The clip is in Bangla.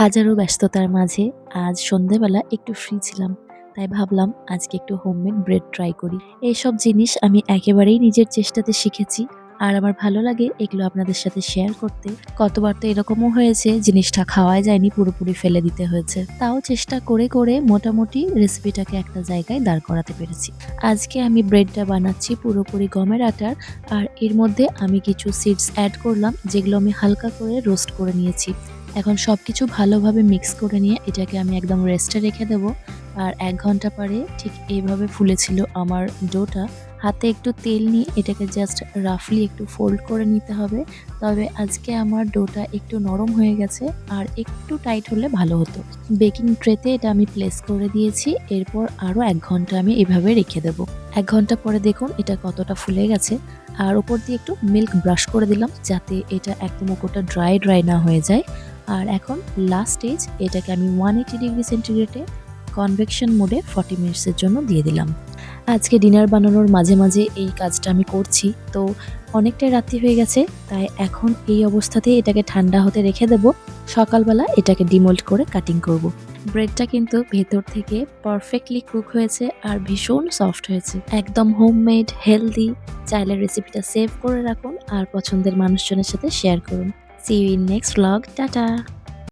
হাজারো ব্যস্ততার মাঝে আজ সন্ধ্যেবেলা একটু ফ্রি ছিলাম। তাই ভাবলাম আজকে একটু হোমমেড ব্রেড ট্রাই করি। এইসব জিনিস আমি একেবারেই নিজের চেষ্টাতে শিখেছি। আর আমার ভালো লাগে এগুলো আপনাদের সাথে শেয়ার করতে। কতবার তো এরকমও হয়েছে জিনিসটা খাওয়াই যায়নি, পুরোপুরি ফেলে দিতে হয়েছে। তাও চেষ্টা করে করে মোটামুটি রেসিপিটাকে একটা জায়গায় দাঁড় করাতে পেরেছি। আজকে আমি ব্রেডটা বানাচ্ছি পুরোপুরি গমের আটার। আর এর মধ্যে আমি কিছু সিডস অ্যাড করলাম, যেগুলো আমি হালকা করে রোস্ট করে নিয়েছি। এখন সবকিছু ভালোভাবে মিক্স করে নিয়ে এটাকে আমি একদম রেস্টে রেখে দেব। আর ১ ঘন্টা পরে ঠিক এইভাবে ফুলেছিল আমার ডোটা। হাতে একটু তেল নিয়ে এটাকে জাস্ট রাফলি একটু ফোল্ড করে নিতে হবে। তবে আজকে আমার ডোটা একটু নরম হয়ে গেছে, আর একটু টাইট হলে ভালো হতো। বেকিং ট্রেতে এটা আমি প্লেস করে দিয়েছি। এরপর আরও ১ ঘন্টা আমি এভাবে রেখে দেব। ১ ঘন্টা পরে দেখুন এটা কতটা ফুলে গেছে। আর উপর দিয়ে একটু মিল্ক ব্রাশ করে দিলাম, যাতে এটা একদম উপরটা ড্রাই ড্রাই না হয়ে যায়। আর এখন লাস্ট স্টেজ, এটাকে আমি 180 ডিগ্রি সেন্টিগ্রেডে কনভেকশন মোডে 40 মিনিটসের জন্য দিয়ে দিলাম। আজকে ডিনার বানানোর মাঝে মাঝে এই কাজটা আমি করছি, তো অনেকটাই রাত্রি হয়ে গেছে। তাই এখন এই অবস্থাতেই এটাকে ঠান্ডা হতে রেখে দেব। সকালবেলা এটাকে ডিমোল্ড করে কাটিং করব। ব্রেডটা কিন্তু ভেতর থেকে পারফেক্টলি কুক হয়েছে আর ভীষণ সফট হয়েছে, একদম হোমমেড হেলদি। চাইলে রেসিপিটা সেভ করে রাখুন আর পছন্দের মানুষজনের সাথে শেয়ার করুন। See you in next vlog. Tata!